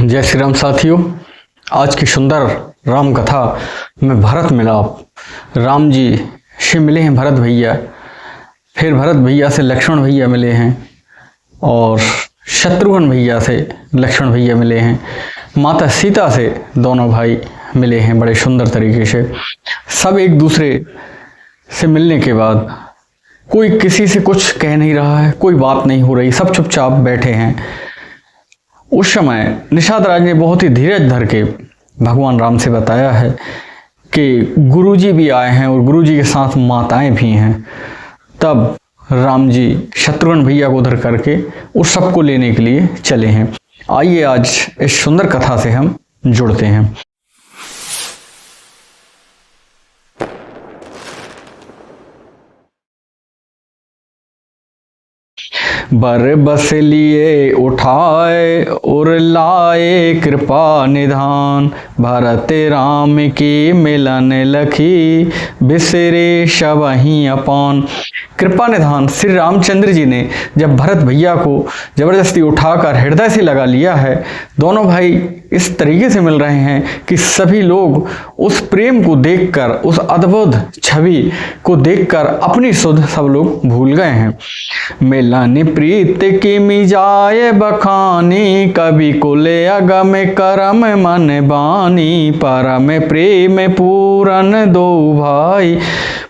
जय श्री राम साथियों। आज की सुंदर राम कथा में भरत मिलाप। राम जी से मिले हैं भरत भैया, फिर भरत भैया से लक्ष्मण भैया मिले हैं और शत्रुघ्न भैया से लक्ष्मण भैया मिले हैं। माता सीता से दोनों भाई मिले हैं बड़े सुंदर तरीके से। सब एक दूसरे से मिलने के बाद कोई किसी से कुछ कह नहीं रहा है, कोई बात नहीं हो रही, सब चुपचाप बैठे हैं। उस समय निषाद राज ने बहुत ही धीरज धर के भगवान राम से बताया है कि गुरुजी भी आए हैं और गुरुजी के साथ माताएं भी हैं। तब राम जी शत्रुघ्न भैया को उधर करके उस सबको लेने के लिए चले हैं। आइए आज इस सुंदर कथा से हम जुड़ते हैं। बर बस लिए उठाए और लाए कृपा निधान, भरत राम की मिलन लखी बिसरे शवहीं अपान। कृपा निधान श्री रामचंद्र जी ने जब भरत भैया को जबरदस्ती उठाकर हृदय से लगा लिया है। दोनों भाई इस तरीके से मिल रहे हैं कि सभी लोग उस प्रेम को देखकर, उस अद्भुत छवि को देखकर अपनी सुध सब लोग भूल गए हैं। मिलन प्रीत की मिजाए बखानी, कवि कुले अगम करम मन बानी, परम प्रेम पूरन दो भाई,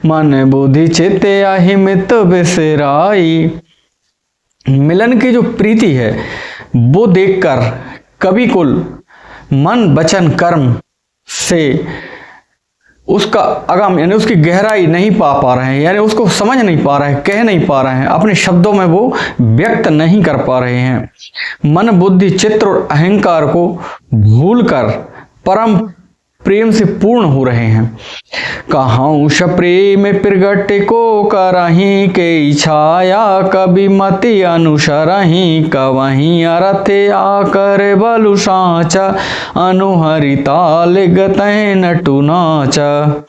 मन बुद्धि चित्त अहिमित बिसराई। मिलन की जो प्रीति है वो देखकर कवि कुल मन वचन कर्म से उसका अगम यानी उसकी गहराई नहीं पा रहे हैं, यानी उसको समझ नहीं पा रहे हैं, कह नहीं पा रहे हैं, अपने शब्दों में वो व्यक्त नहीं कर पा रहे हैं। मन बुद्धि चित्त और अहंकार को भूलकर परम प्रेम से पूर्ण हो रहे हैं। कहां प्रेम प्रगट को करही के छाया, कभी मति अनुसरही कवहीं अर्थ आकर बलु साचा, अनुहरि ताल गतै नटु नाचा।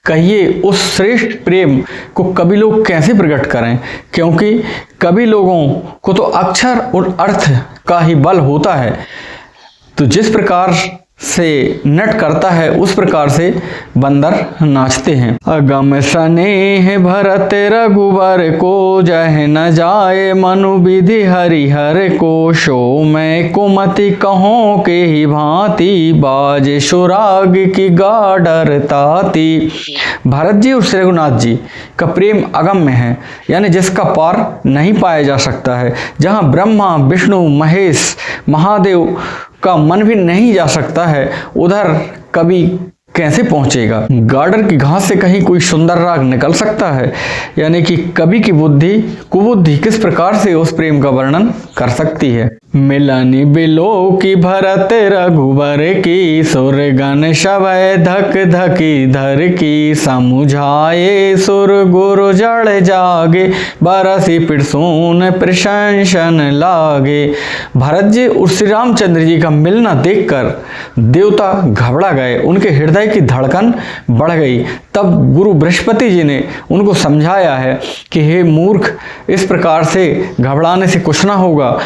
कहिए उस श्रेष्ठ प्रेम को कवि लोग कैसे प्रकट करें, क्योंकि कवि लोगों को तो अक्षर और अर्थ का ही बल होता है। तो जिस प्रकार से नट करता है उस प्रकार से बंदर नाचते हैं। अगम स्नेह भरत रघुवर को, जह न जाए मनु विधि हरिहर को, शो मैं कुमति कहों के ही भांति, बाजे सुराग की गाडर ताती। भरत जी और श्री रघुनाथ जी का प्रेम अगम्य है, यानी जिसका पार नहीं पाया जा सकता है। जहाँ ब्रह्मा विष्णु महेश महादेव का मन भी नहीं जा सकता है, उधर कवि कैसे पहुंचेगा। गार्डर की घास से कहीं कोई सुंदर राग निकल सकता है, यानी कि कवि की बुद्धि कुबुद्धि किस प्रकार से उस प्रेम का वर्णन कर सकती है। मिलनी बिलो की भरत रघुबर की, सुर गण शवै धक धकी धर की, समुझाए सुर गुरु जड़ जागे, बरसी पिरसून प्रशंसन लागे। भरत जी और श्री रामचंद्र जी का मिलना देखकर देवता घबरा गए, उनके हृदय की धड़कन बढ़ गई। तब गुरु बृहस्पति जी ने उनको समझाया है कि हे मूर्ख, इस प्रकार से घबराने से कुछ ना होगा,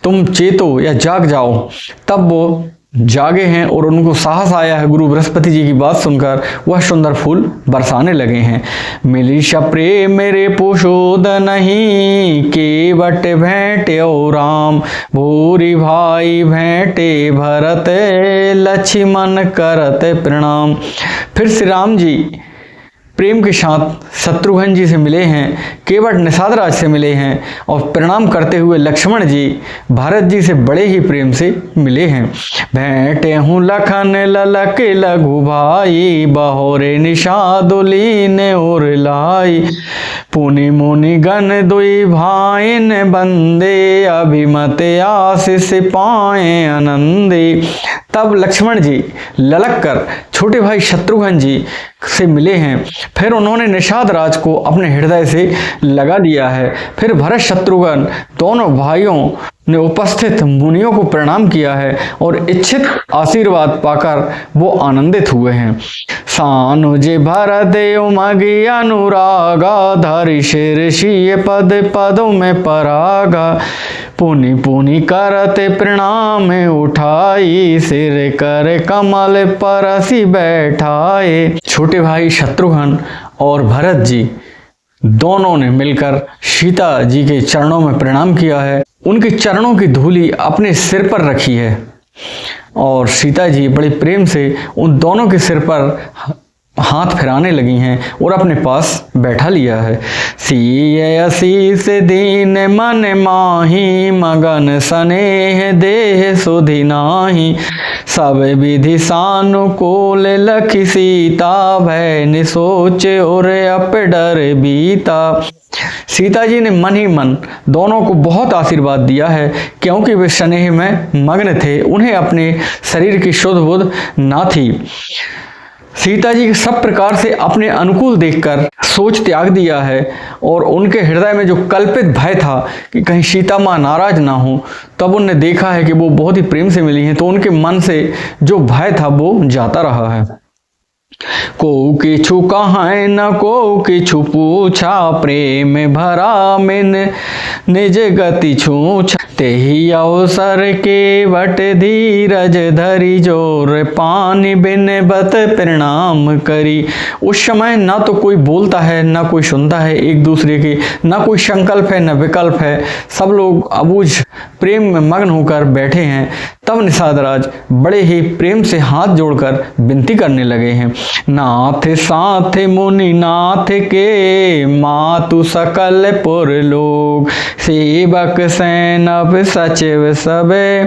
तुम चेतो या जाग जाओ। तब वो जागे हैं और उनको साहस आया है। गुरु बृहस्पति जी की बात सुनकर वह सुंदर फूल बरसाने लगे हैं। मिली शप्रे मेरे पोषोद नहीं, केवट भेंट्यो राम, भूरी भाई भेंटे भरत, लक्ष्मण करत प्रणाम। फिर श्री राम जी प्रेम के साथ शत्रुघ्न जी से मिले हैं, केवट निषाद राज से मिले हैं और प्रणाम करते हुए लक्ष्मण जी भरत जी से बड़े ही प्रेम से मिले हैं। भेंटे हूँ लखन ललक लघु भाई, बहोरे निषाद लीन और लाई, पुनि मुनि गण दुई भाइन बंदे, अभिमत आशीष पाए आनंदे। तब लक्ष्मण जी ललक कर छोटे भाई शत्रुघ्न जी से मिले हैं। फिर उन्होंने निषाद राज को अपने हृदय से लगा लिया है। फिर भरत शत्रुघ्न दोनों भाइयों ने उपस्थित मुनियों को प्रणाम किया है और इच्छित आशीर्वाद पाकर वो आनंदित हुए हैं। सानुज भरत उमगी अनुरागा, धरि शीर्षीय पद पदों में परागा, पुनि पुनि करते प्रणाम उठाई, सिर कर कमल परसी बैठाए। छोटे भाई शत्रुघ्न और भरत जी दोनों ने मिलकर सीता जी के चरणों में प्रणाम किया है, उनके चरणों की धूली अपने सिर पर रखी है और सीता जी बड़े प्रेम से उन दोनों के सिर पर हाथ फिराने लगी हैं और अपने पास बैठा लिया है। सीय शीस दीन मन माही, मगन स्नेह देह सुधि नाही, सब विधि सानुकूल लखी सीता, भय निसोच और अप डर बीता। सीता जी ने मन ही मन दोनों को बहुत आशीर्वाद दिया है, क्योंकि वे स्नेह में मग्न थे, उन्हें अपने शरीर की शुद्ध बुद्ध ना थी। सीता जी सब प्रकार से अपने अनुकूल देखकर सोच त्याग दिया है और उनके हृदय में जो कल्पित भय था कि कहीं सीता माँ नाराज ना हो, तब उनने देखा है कि वो बहुत ही प्रेम से मिली हैं, तो उनके मन से जो भय था वो जाता रहा है। को किछु कहां न को किछु पूछा, प्रेम भरा मिन निज गति छूछा, तेहि अवसर के वट धीरज धरी, जोर पानी बिन बत प्रणाम करी। उस समय ना तो कोई बोलता है ना कोई सुनता है एक दूसरे के, ना कोई संकल्प है न विकल्प है, सब लोग अबूझ प्रेम में मग्न होकर बैठे हैं। तब निषाद राज बड़े ही प्रेम से हाथ जोड़कर विनती करने लगे हैं। नाथ साथ मुनि नाथ के, मातु सकल पुर लोग, सेवक सैनव सचिव सबे,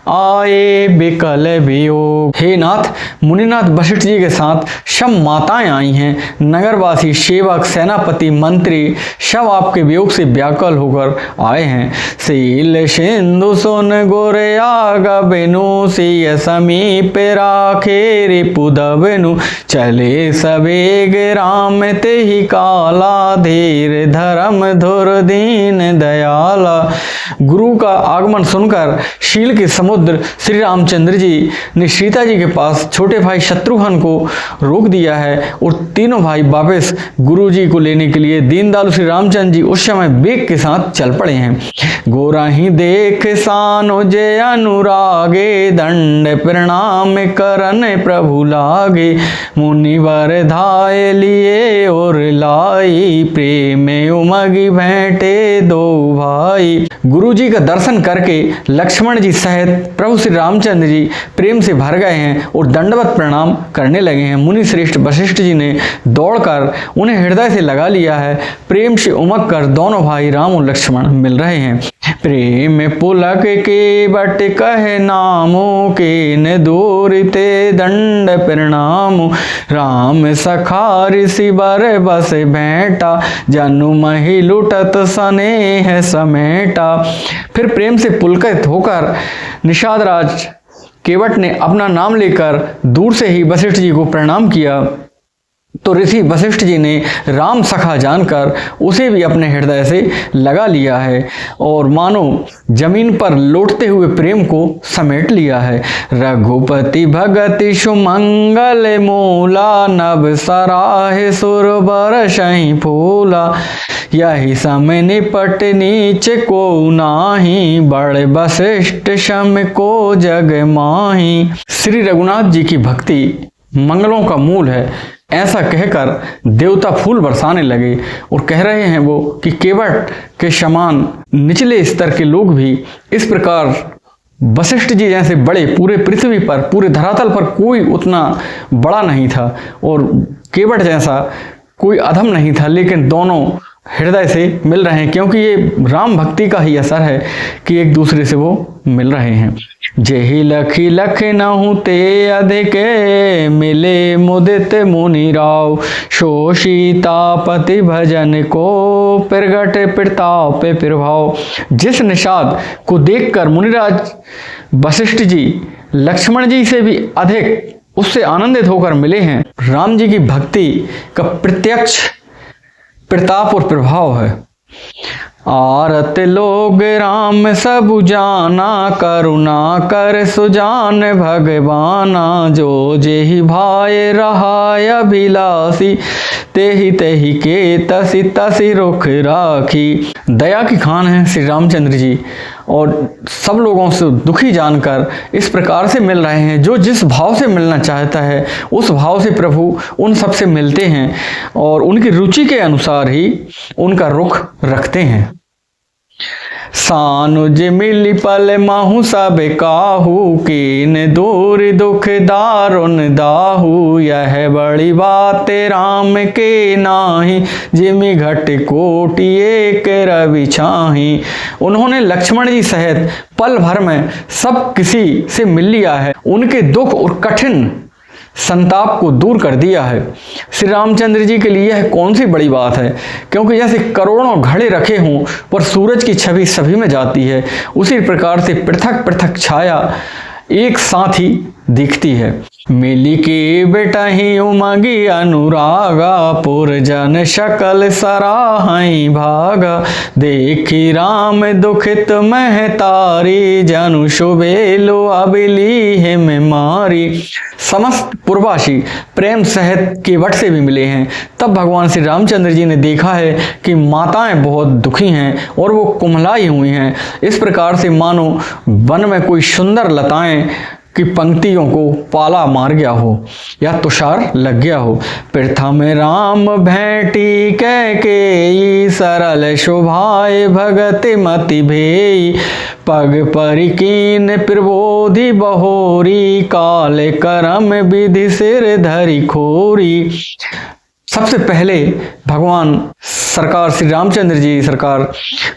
आए बिकल वियोग। हे नाथ, मुनिनाथ वशिष्ठ जी के साथ सब माताएं आई हैं, नगरवासी सेवक सेनापति मंत्री सब आपके वियोग से व्याकुल होकर आए हैं। शील सिंधु सुन गोरे आगा बिनु, सिय समीप राखे रिपुदबनु, चले सवेग राम तेहि काला, धीर धर्म धुर दीन दयाला। गुरु का आगमन सुनकर शील के समुद्र श्री रामचंद्र जी ने सीता जी के पास छोटे भाई शत्रुघ्न को रोक दिया है और तीनों भाई वापस गुरु जी को लेने के लिए दीनदयालु श्री रामचंद्र जी उस समय वेग के साथ चल पड़े हैं। गोरा ही देख सानो जय अनुरागे, दंड प्रणाम करन प्रभु लागे, मुनिवर धाय लिए और लाई, प्रेम उमगी भेंटे दो भाई। गुरु जी का दर्शन करके लक्ष्मण जी सहित प्रभु श्री रामचंद्र जी प्रेम से भर गए हैं और दंडवत प्रणाम करने लगे हैं। मुनि श्रेष्ठ वशिष्ठ जी ने दौड़कर उन्हें हृदय से लगा लिया है। प्रेम से उमग कर दोनों भाई राम और लक्ष्मण मिल रहे हैं। प्रेम पुलक के बट कहे नामो, के न दूरिते दंड प्रणाम, राम सखा ऋषि बर बस भेंटा, जनु मही लुटत स्नेह समेटा। फिर प्रेम से पुलकित होकर निषाद राज केवट ने अपना नाम लेकर दूर से ही वशिष्ठ जी को प्रणाम किया, तो ऋषि वशिष्ठ जी ने राम सखा जानकर उसे भी अपने हृदय से लगा लिया है और मानो जमीन पर लौटते हुए प्रेम को समेट लिया है। रघुपति भगति सुमंगल मूला, नभ सराहे सुर बरसहि फूला, यही समय निपट नीच को नाही, बड़ वशिष्ठ सम को जग माही। श्री रघुनाथ जी की भक्ति मंगलों का मूल है, ऐसा कहकर देवता फूल बरसाने लगे और कह रहे हैं वो कि केवट के समान निचले स्तर के लोग भी इस प्रकार वशिष्ठ जी जैसे बड़े पूरे पृथ्वी पर, पूरे धरातल पर कोई उतना बड़ा नहीं था और केवट जैसा कोई अधम नहीं था, लेकिन दोनों हृदय से मिल रहे हैं, क्योंकि ये राम भक्ति का ही असर है कि एक दूसरे से वो मिल रहे हैं। जेहि लखी लख नहु ते अधिक, मिले मुदित मुनि राव, सो सीतापति भजन को, प्रगट प्रताप प्रभाव। जिस निषाद को देखकर मुनिराज वशिष्ठ जी लक्ष्मण जी से भी अधिक उससे आनंदित होकर मिले हैं। राम जी की भक्ति का प्रत्यक्ष प्रताप और प्रभाव है। आरत लोग राम सब जाना, करुणा कर सुजान भगवाना। जो जेहि भाई रहाय अभिलाषी, तेहि तेहि के तसि तसि रुख राखी। दया की खान है श्री रामचंद्र जी, और सब लोगों से दुखी जानकर इस प्रकार से मिल रहे हैं। जो जिस भाव से मिलना चाहता है उस भाव से प्रभु उन सब से मिलते हैं और उनकी रुचि के अनुसार ही उनका रुख रखते हैं। सानुज मिली पल माहू सब काहू, कीन दूर दुख दारुन दाहू। यह बड़ी बात राम के नाही, जिमि घट कोटि एक रवि छाही। उन्होंने लक्ष्मण जी सहित पल भर में सब किसी से मिल लिया है, उनके दुख और कठिन संताप को दूर कर दिया है। श्री रामचंद्र जी के लिए यह कौन सी बड़ी बात है, क्योंकि जैसे करोड़ों घड़े रखे हों पर सूरज की छवि सभी में जाती है, उसी प्रकार से पृथक पृथक छाया एक साथ ही दिखती है। मिली के बेटा ही उमगी अनुरागा, पुरजन शकल सराहई भागा। देखी राम दुखित महतारी, जनु शुभेलो अबिली हिम मारी। समस्त पूर्वासी प्रेम सहित केवट से भी मिले हैं। तब भगवान श्री रामचंद्र जी ने देखा है कि माताएं बहुत दुखी हैं और वो कुम्हलाई हुई हैं। इस प्रकार से मानो वन में कोई सुंदर लताएं की पंक्तियों को पाला मार गया हो या तुषार लग गया हो। प्रथम राम भेंटी कह के, सरल शोभाए भगति मति भेई। पग परिकीन प्रबोधि बहोरी, काल करम विधि सिर धरि खोरी। सबसे पहले भगवान सरकार श्री रामचंद्र जी सरकार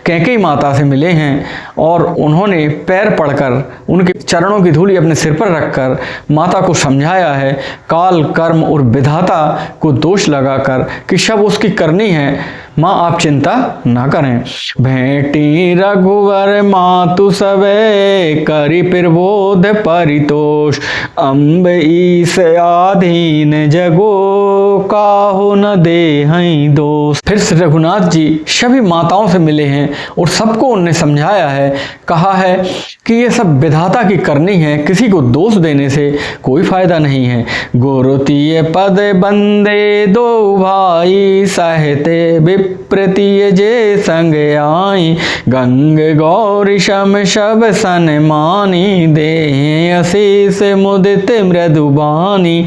कैकेयी माता से मिले हैं और उन्होंने पैर पड़कर उनके चरणों की धूली अपने सिर पर रखकर माता को समझाया है, काल कर्म और विधाता को दोष लगाकर कि सब उसकी करनी है, माँ आप चिंता ना करें। भेंटी रघुवर मातु सबे, करी प्रबोध परितोष। अम्ब ईस आधीन जगो, काहू न दे हई दोष। फिर श्री रघुनाथ जी सभी माताओं से मिले हैं और सबको उन्होंने समझाया है, कहा है कि ये सब विधाता की करनी है, किसी को दोष देने से कोई फायदा नहीं है। गुरुतीय पद बंदे दो भाई, सहते विप्रतीय जे संग आई। गंग गौरी शम शब सन मानी, दे अशीष मुदित मृदुबानी।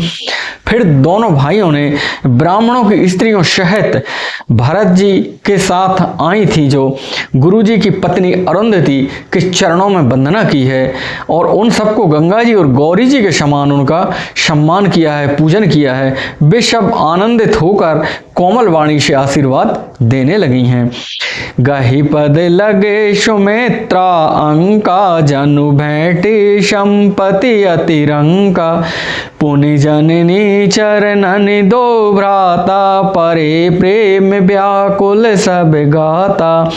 फिर दोनों भाइयों ने ब्राह्मणों की स्त्रियों सहित भरत जी के साथ आई थी, जो गुरु जी की पत्नी अरुंधति के चरणों में वंदना की है और उन सबको गंगा जी और गौरी जी के समान उनका सम्मान किया है, पूजन किया है। वे सब आनंदित होकर कोमल वाणी से आशीर्वाद देने लगी हैं। गहि पद लगे सुमित्रा अंका, जनु भेंटी संपत्ति अतिरंका। पुनि जननी चरणनि दो भ्राता, परे प्रेम व्याकुल सब गाता।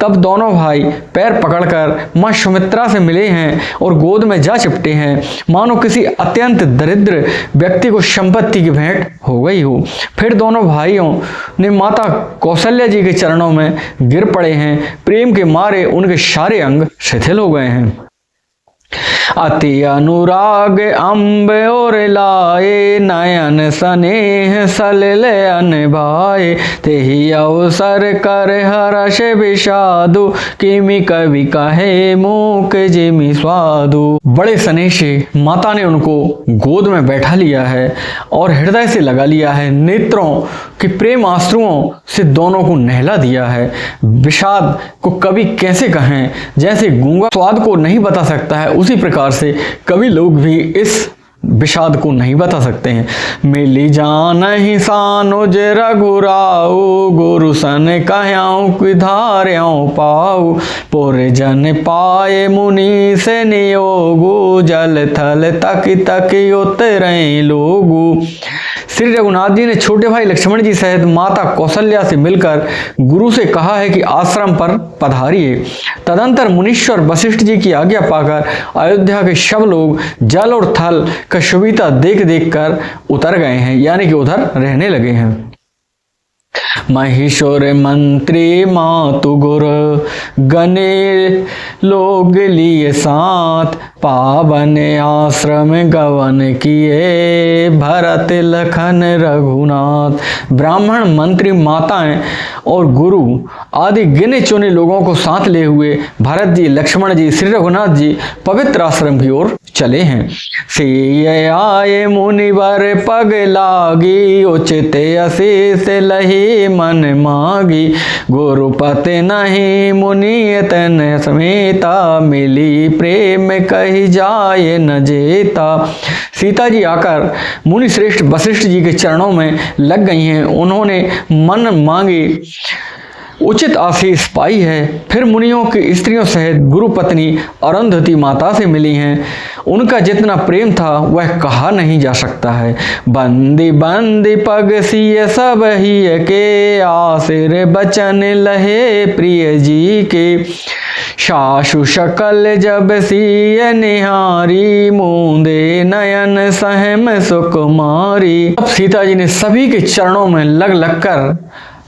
तब दोनों भाई पैर पकड़कर मां सुमित्रा से मिले हैं और गोद में जा चिपटे हैं, मानो किसी अत्यंत दरिद्र व्यक्ति को संपत्ति की भेंट हो गई हो। फिर दोनों भाइयों ने माता कौशल्या जी के चरणों में गिर पड़े हैं। प्रेम के मारे उनके सारे अंग शिथिल हो गए हैं। अति अनुराग अम्ब और लाए, नयन स्नेह सलिल अनभाए। तेहि अवसर कर हर्ष विषादु, किमि कवि कहे मूक जिमि स्वादु। बड़े स्नेह से माता ने उनको गोद में बैठा लिया है और हृदय से लगा लिया है। नेत्रों के प्रेम आंसुओं से दोनों को नहला दिया है। विषाद को कवि कैसे कहें, जैसे गूंगा स्वाद को नहीं बता सकता है, उसी प्रकार से कवि लोग भी इस विषाद को नहीं बता सकते हैं। मिली जानहि सानुज रघुराऊ, गुरु सन कहऊँ किधार्यों पाऊ। पुरजन पाए मुनि से नियोगु, जल थल तक तक उतरें लोगु। श्री रघुनाथ जी ने छोटे भाई लक्ष्मण जी सहित माता कौशल्या से मिलकर गुरु से कहा है कि आश्रम पर पधारिए। तदंतर मुनीश्वर वशिष्ठ जी की आज्ञा पाकर अयोध्या के सब लोग जल और थल का सुविधा देख देख कर उतर गए हैं, यानी कि उधर रहने लगे हैं। महेश्वर मंत्री मातु गुर गणे लोग लिए साथ, पावन आश्रम गवन किए भरत लखन रघुनाथ। ब्राह्मण मंत्री माताएं और गुरु आदि गिने चुने लोगों को साथ ले हुए भरत जी, लक्ष्मण जी, श्री रघुनाथ जी पवित्र आश्रम की ओर चले हैं। से आए मुनिवर पग लागी, उचित अशीष लही मन मागी, गुरुपति नहीं मुनि तन समेता, मिली प्रेम कही जाए न जेता। सीता जी आकर मुनि श्रेष्ठ वशिष्ठ जी के चरणों में लग गई हैं। उन्होंने मन मांगी उचित आशीष पाई है। फिर मुनियों की स्त्रियों सहित गुरु पत्नी अरुंधति माता से मिली हैं। उनका जितना प्रेम था वह कहा नहीं जा सकता है। बंदी बंदी पग सिय सब ही के, आसिर बचन लहे प्रिय जी के, सासु शकल जब सिय निहारी, मूंदे नयन सहम सुकुमारी। अब सीता जी ने सभी के चरणों में लग लग कर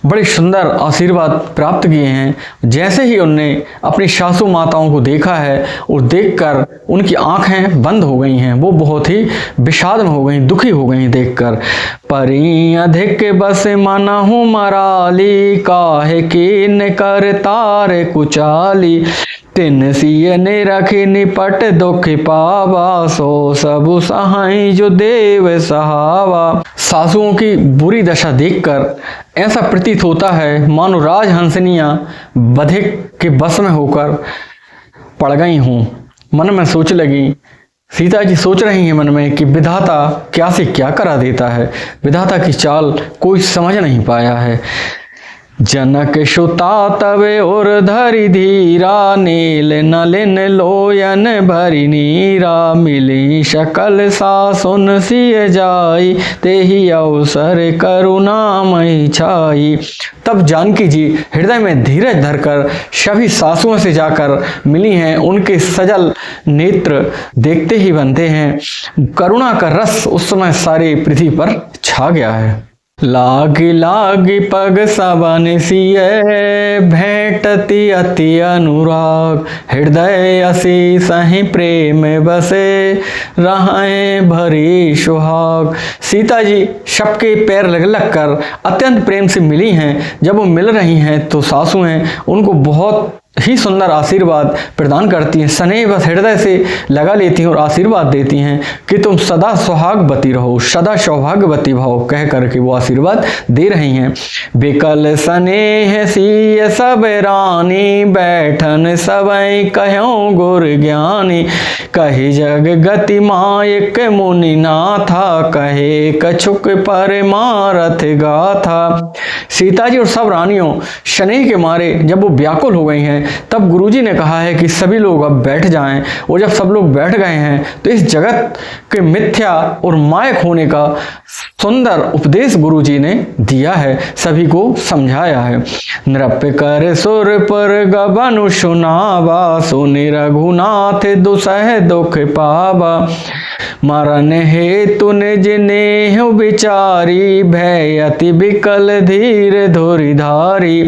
बड़े सुंदर आशीर्वाद प्राप्त किए हैं। जैसे ही उनने अपनी सासू माताओं को देखा है और देखकर उनकी आंखें बंद हो गई हैं, वो बहुत ही विषाद में हो गई, दुखी हो गई देखकर। परी अधिक बस मनहु मराली, काहे कीन कर तार कुचाली, तिन सिय ने रखी निपट दुख पावा, सो सबु सहाई जो देव सहावा। सासुओं की बुरी दशा देखकर ऐसा प्रतीत होता है मानो राजहंसनियां बधे के बस में होकर पड़ गई हों। मन में सोच लगी, सीता जी सोच रही हैं मन में कि विधाता क्या से क्या करा देता है। विधाता की चाल कोई समझ नहीं पाया है। जनक सुता तवे और धरि धीरा, नील नलिन लोयन भरी नीरा, मिली शकल सासुन सिय जाई, तेहि अवसर करुणामयी छाई। तब जानकी जी हृदय में धीरज धरकर सभी सासुओं से जाकर मिली हैं। उनके सजल नेत्र देखते ही बनते हैं। करुणा का रस उस समय सारी पृथ्वी पर छा गया है। लागी लागी पग सबन सिय, भेंटती अति अनुराग, हृदय असी सही प्रेम बसे, रहें भरी सुहाग। सीता जी सबके पैर लग लग कर अत्यंत प्रेम से मिली हैं। जब वो मिल रही हैं तो सासुएं उनको बहुत ही सुंदर आशीर्वाद प्रदान करती हैं। स्नेह बस हृदय से लगा लेती हैं और आशीर्वाद देती हैं कि तुम सदा सुहागवती रहो, सदा सौभाग्यवती भाव कह करके वो आशीर्वाद दे रही हैं। बिकल स्नेह सिय सब रानी, बैठन सबई कहो गुर ज्ञानी, कही जग गति मायक मुनि नाथा, कहे कछुक पर मारथ गाथा। सीता जी और सब रानियों स्नेह के मारे जब वो व्याकुल हो गई हैं, तब गुरुजी ने कहा है कि सभी लोग अब बैठ जाएं। और जब सब लोग बैठ गए हैं तो इस जगत के मिथ्या और मायक होने का सुंदर उपदेश गुरुजी ने दिया है, सभी को समझाया है। नृप कर सुर पर गबनु सुनावा, सुनि रघुनाथ दुसह दुख पावा, मरण हेतु निज नेह विचारी, भय अति विकल धीर धुरि धारी।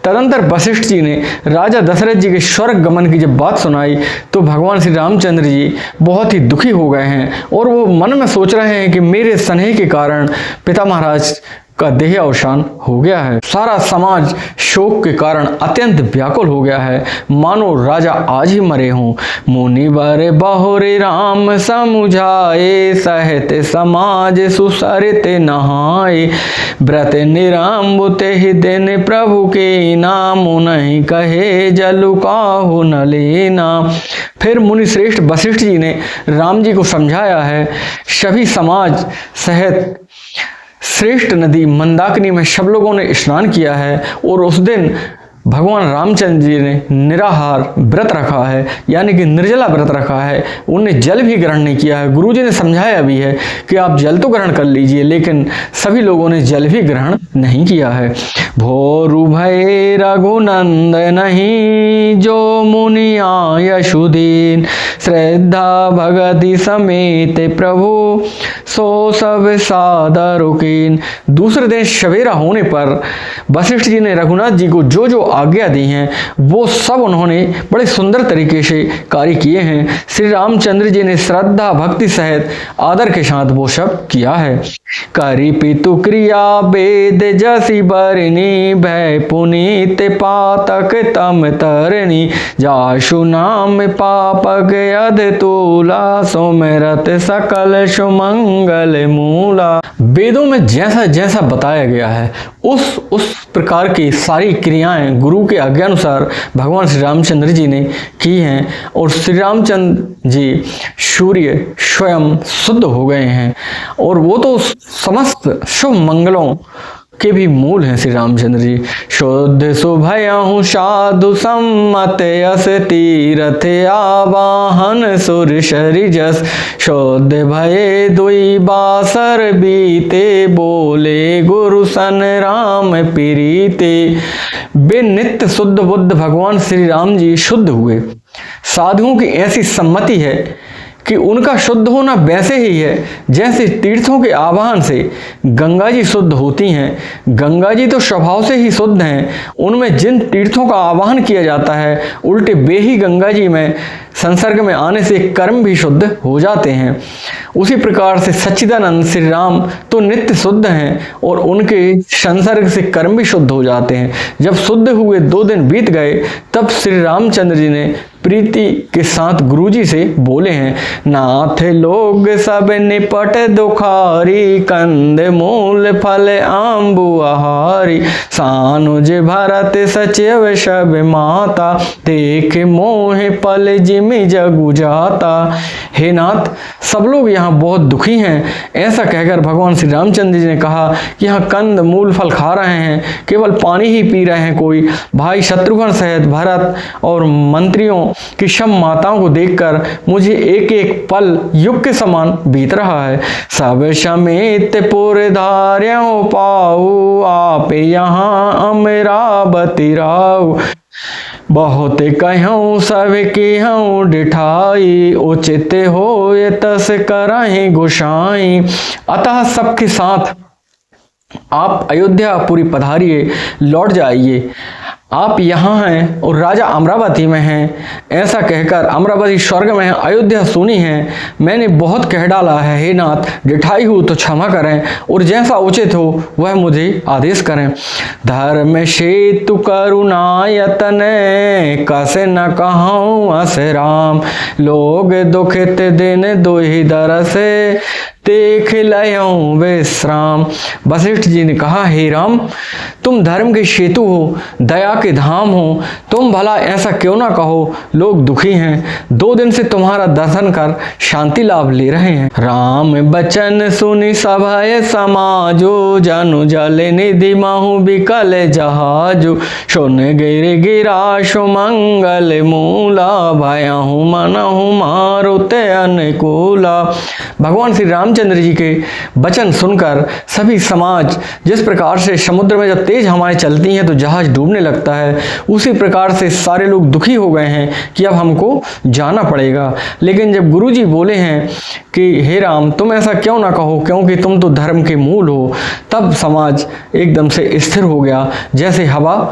तदंतर वशिष्ठ जी ने राजा दशरथ जी के स्वर्ग गमन की जब बात सुनाई तो भगवान श्री रामचंद्र जी बहुत ही दुखी हो गए हैं और वो मन में सोच रहे हैं कि मेरे स्नेह के कारण पिता महाराज का देह अवसान हो गया है। सारा समाज शोक के कारण अत्यंत व्याकुल हो गया है, मानो राजा आज ही मरे हों। मुनिवर बहुरे राम समुझाए, सहत समाज सुसरित नहाए, व्रत निराम्बुते ही दिन प्रभु के नाम, नहीं कहे जलु काहु न लेना। फिर मुनि श्रेष्ठ वशिष्ठ जी ने राम जी को समझाया है। सभी समाज सहित श्रेष्ठ नदी मंदाकिनी में सब लोगों ने स्नान किया है और उस दिन भगवान रामचंद्र जी ने निराहार व्रत रखा है, यानी कि निर्जला व्रत रखा है। उनने जल भी ग्रहण नहीं किया है। गुरु जी ने समझाया भी है कि आप जल तो ग्रहण कर लीजिए, लेकिन सभी लोगों ने जल भी ग्रहण नहीं किया है। भोरु भय रघुनंद नहीं, जो मुनिया यशुदीन, श्रद्धा भगति समेत प्रभु, सो सब सादरुकीन। दूसरे दिन सवेरा होने पर वशिष्ठ जी ने रघुनाथ जी को जो जो आज्ञा दी हैं वो सब उन्होंने बड़े सुंदर तरीके से कार्य किए हैं। श्री रामचंद्र जी ने श्रद्धा भक्ति सहित आदर के साथ वो सब किया है। करी पितु क्रिया वेद जसी बरनी, भय पुनीत पातक तम तरणी, जाशु नाम पापक यद तूला, सोमरत सकल सुमंगल मूला। वेदों में जैसा जैसा बताया गया है उस प्रकार की सारी क्रियाएं गुरु के आज्ञानुसार भगवान श्री रामचंद्र जी ने की हैं, और श्री रामचंद्र जी सूर्य स्वयं शुद्ध हो गए हैं, और वो तो समस्त शुभ मंगलों के भी मूल हैं श्री रामचंद्र जी। शुद्ध सुभयहु साधु सम्मत यस, तीरथ आवाहन सुर शरीजस, शुद्ध भये दुई बासर बीते, बोले गुरु सन राम प्रीते। वे नित्य शुद्ध बुद्ध भगवान श्री राम जी शुद्ध हुए। साधुओं की ऐसी सम्मति है कि उनका शुद्ध होना वैसे ही है जैसे तीर्थों के आवाहन से गंगा जी शुद्ध होती हैं। गंगा जी तो स्वभाव से ही शुद्ध हैं, उनमें जिन तीर्थों का आवाहन किया जाता है उल्टे वे ही गंगा जी में संसर्ग में आने से कर्म भी शुद्ध हो जाते हैं। उसी प्रकार से सच्चिदानंद श्री राम तो नित्य शुद्ध हैं और उनके संसर्ग से कर्म भी शुद्ध हो जाते हैं। जब शुद्ध हुए 2 दिन बीत गए तब श्री रामचंद्र जी ने प्रीति के साथ गुरुजी से बोले हैं, नाथ लोग सब निपट दुखारी, कंद मूल फल आम्बु आहारी, सानुज भरत सचिव सब माता, देख मोह पल जिमि जगु जाता। हे नाथ, सब लोग यहाँ बहुत दुखी हैं। ऐसा कहकर भगवान श्री रामचंद्र जी ने कहा कि यहाँ कंद मूल फल खा रहे हैं, केवल पानी ही पी रहे हैं कोई। भाई शत्रुघ्न सहित भरत और मंत्रियों कि सब माताओं को देखकर मुझे एक एक पल युग के समान बीत रहा है। सब समेत पुर धार्यों पाऊ, आप यहाँ अमरावती राऊ, बहुत कहूँ सब कहूँ डिठाई, उचित हो ये तस करहि गोसाई। अतः सबके साथ आप अयोध्यापुरी पधारिए, लौट जाइए। आप यहाँ हैं और राजा अमरावती में हैं। ऐसा कहकर अमरावती स्वर्ग में है, अयोध्या सुनी है। मैंने बहुत कह डाला है, हे नाथ, डिठाई हूँ तो क्षमा करें और जैसा उचित हो वह मुझे आदेश करें। धर्म सेतु करुणायतन, कसे न कहूँ अस राम, लोग दुखित दिन दुहि दरसे, देख लयों विश्राम। वशिष्ठ जी ने कहा, हे राम, तुम धर्म के सेतु हो, दया के धाम हो, तुम भला ऐसा क्यों ना कहो, लोग दुखी हैं, 2 दिन से तुम्हारा दर्शन कर शांति लाभ ले रहे हैं। राम बचन सुनि सभय समाजो, जनु जल निधि महु बिकल जहाजो, सुन गिर गिरा सुमंगल मूला, भयहु मनहु मारुत अनुकूला। भगवान श्री रामचंद्र जी के वचन सुनकर सभी समाज, जिस प्रकार से समुद्र में जब तेज हवाएं चलती हैं तो जहाज डूबने लगता है, उसी प्रकार से सारे लोग दुखी हो गए हैं कि अब हमको जाना पड़ेगा। लेकिन जब गुरुजी बोले हैं कि हे राम, तुम ऐसा क्यों ना कहो, क्योंकि तुम तो धर्म के मूल हो, तब समाज एकदम से स्थिर हो गया, जैसे हवा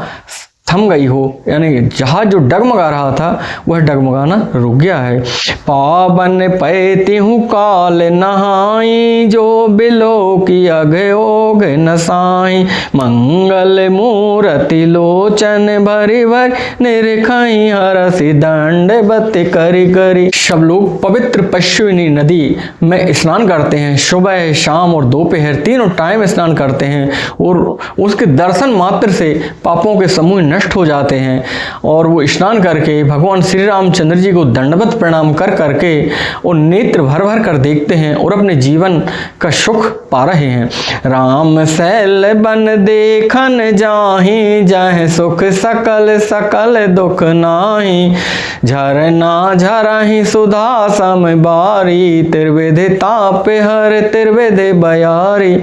थम गई हो, यानी जहाज जो डगमगा रहा था वह डगमगाना रुक गया है। पावन पैती हूँ काल नहाई, जो बिलो की अघयोग नसाई, मंगल मूर्ति लोचन भरी भरी, निरखाई हरसि दंड बत करी करी। सब लोग पवित्र पश्चिमी नदी में स्नान करते हैं, सुबह शाम और दोपहर तीनों टाइम स्नान करते हैं, और उसके दर्शन मात्र से पापों के समूह नष्ट हो जाते हैं। और वो स्नान करके भगवान श्री रामचंद्र जी को दंडवत प्रणाम कर करके और नेत्र भर भर कर देखते हैं और अपने जीवन का सुख पा रहे हैं। राम सैल बन देखन जाहि, जह सुख सकल सकल दुख नाही। झरना झरहि सुधा सम बारी, त्रिविध ताप हर त्रिविध बयारी।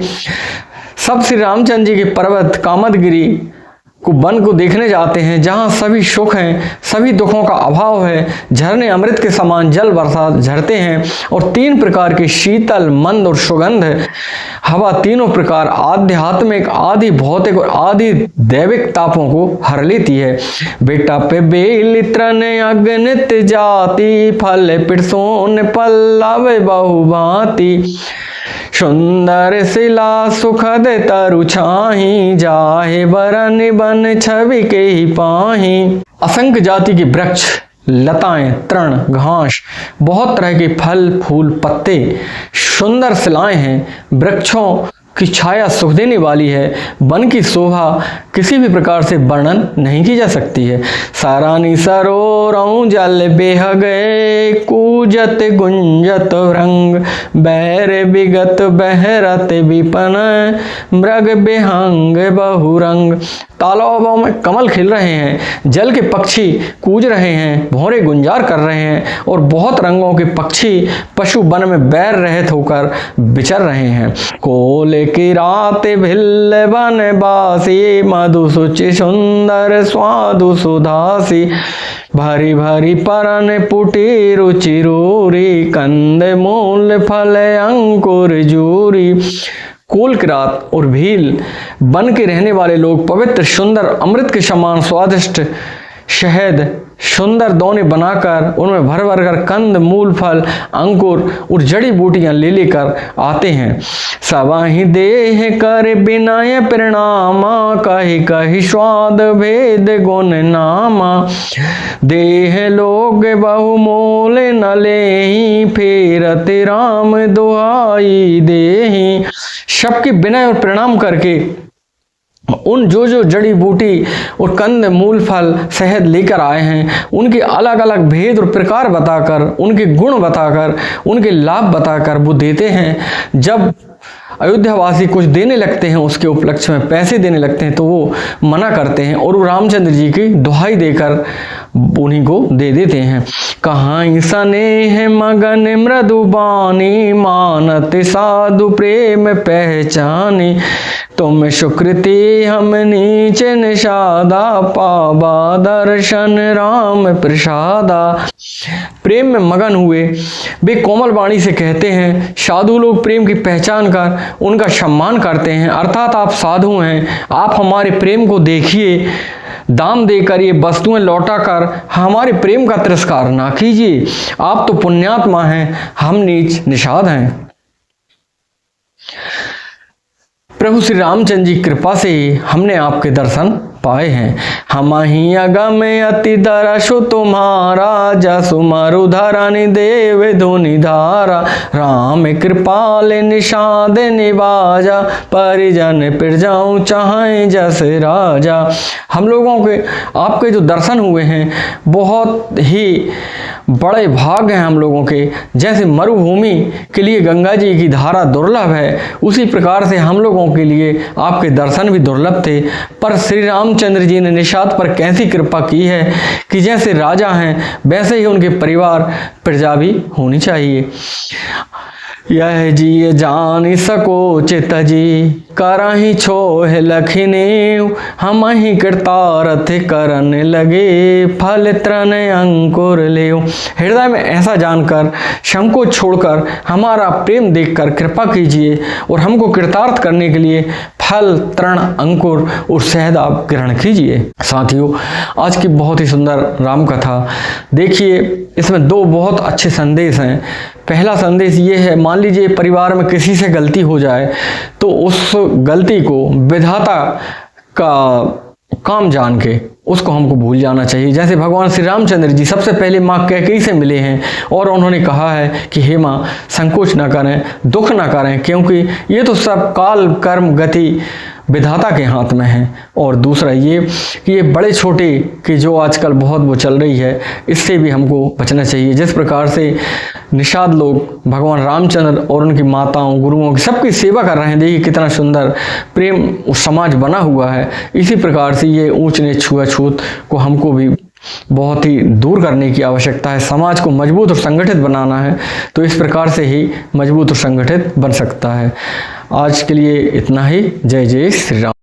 सब श्री रामचंद्र जी के पर्वत कामदगिरी को वन को देखने जाते हैं, जहाँ सभी सुख हैं, सभी दुखों का अभाव है। झरने अमृत के समान जल बरसा झरते हैं और 3 प्रकार की शीतल मंद और सुगंध हवा तीनों प्रकार आध्यात्मिक, आदि भौतिक और आदि दैविक तापों को हर लेती है। बेटा पे बेल त्रन अगणित जाति, फल पिरसोन पल्लव बहु भांति। सुंदर शिला सुखद तरु छाही, जाहे बरन बन छवि के ही पाही। असंख्य जाति के वृक्ष, लताएं, तृण, घास, बहुत तरह के फल फूल पत्ते, सुंदर शिलाएं हैं। वृक्षों की छाया सुख देने वाली है। वन की शोभा किसी भी प्रकार से वर्णन नहीं की जा सकती है। सारानी सरोवरों जल बेह गए, कूजत गुंजत रंग, बैर विगत बहरत विपन, मृग बेहंग बहुरंग। तालाबों में कमल खिल रहे हैं, जल के पक्षी कूज रहे हैं, भौरे गुंजार कर रहे हैं और बहुत रंगों के पक्षी पशु वन में बैर रहित होकर विचर रहे हैं। कोल की रात भिल्ल बन बासी, मधु सुचि सुंदर स्वादु सुधासी। भरी भरी परन पुटी रुचि रूरी, कंद मूल फल अंकुर जूरी। कोल की रात और भील बन के रहने वाले लोग पवित्र सुंदर अमृत के समान स्वादिष्ट शहद सुंदर दोने बनाकर उनमें भर भर कर कंद मूल फल अंकुर और जड़ी बूटियां ले लेकर आते हैं। सवाही देह कर विनय प्रणामा, कही कही स्वाद भेद गुण नामा। देह लोग बहुमोल न लेही, फेरत राम दुहाई देही। सबकी विनय और प्रणाम करके उन जो जड़ी बूटी और कंद मूल फल शहद लेकर आए हैं, उनके अलग अलग भेद और प्रकार बताकर, उनके गुण बताकर, उनके लाभ बताकर वो देते हैं। जब अयोध्यावासी कुछ देने लगते हैं, उसके उपलक्ष्य में पैसे देने लगते हैं, तो वो मना करते हैं और वो रामचंद्र जी की दुहाई देकर उन्हीं को दे देते हैं। कहाँ स्नेह मगन मृदुबानी, मानत साधु प्रेम पहचानी। तुम सुकृति हम नीच निषादा, पावा दर्शन राम प्रसादा। प्रेम में मगन हुए वे कोमल वाणी से कहते हैं, साधु लोग प्रेम की पहचान कर उनका सम्मान करते हैं। अर्थात आप साधु हैं, आप हमारे प्रेम को देखिए, दाम देकर ये वस्तुएं लौटाकर हमारे प्रेम का तिरस्कार ना कीजिए। आप तो पुण्यात्मा हैं, हम नीच निषाद हैं। प्रभु श्री रामचंद्र जी कृपा से हमने आपके दर्शन पाए हैं। हम ही अगम अति दरसु तुम्हारा, जसु मरुधरनि देव धुनि धारा। राम कृपाल निषाद निवाजा, परिजन पिरजाऊं चाहे जस राजा। हम लोगों के आपके जो दर्शन हुए हैं बहुत ही बड़े भाग हैं हम लोगों के। जैसे मरुभूमि के लिए गंगा जी की धारा दुर्लभ है, उसी प्रकार से हम लोगों के लिए आपके दर्शन भी दुर्लभ थे। पर श्री रामचंद्र जी ने निषाद पर कैसी कृपा की है कि जैसे राजा हैं वैसे ही उनके परिवार प्रजा भी होनी चाहिए। यह जी जान सको चित जी, करहि छोह लखिने। हम ही कृतार्थ करन लगे, फल तृण अंकुर ले। हृदय में ऐसा जानकर संकोच छोड़कर हमारा प्रेम देखकर कृपा कीजिए और हमको कृतार्थ करने के लिए फल तृण अंकुर और शहद आप ग्रहण कीजिए। साथियों, आज की बहुत ही सुंदर राम कथा देखिए, इसमें 2 बहुत अच्छे संदेश हैं। पहला संदेश ये है, मान लीजिए परिवार में किसी से गलती हो जाए तो उस गलती को विधाता का काम जान के उसको हमको भूल जाना चाहिए। जैसे भगवान श्री रामचंद्र जी सबसे पहले माँ कैकेयी से मिले हैं और उन्होंने कहा है कि हे माँ, संकोच न करें, दुख न करें, क्योंकि ये तो सब काल कर्म गति विधाता के हाथ में है। और दूसरा ये कि ये बड़े छोटे की जो आजकल बहुत वो चल रही है, इससे भी हमको बचना चाहिए। जिस प्रकार से निषाद लोग भगवान रामचंद्र और उनकी माताओं, गुरुओं की सबकी सेवा कर रहे हैं, देखिए कितना सुंदर प्रेम समाज बना हुआ है। इसी प्रकार से ये ऊंच नीच छुआछूत को हमको भी बहुत ही दूर करने की आवश्यकता है। समाज को मजबूत और संगठित बनाना है, तो इस प्रकार से ही मजबूत और संगठित बन सकता है। आज के लिए इतना ही। जय जय श्री राम।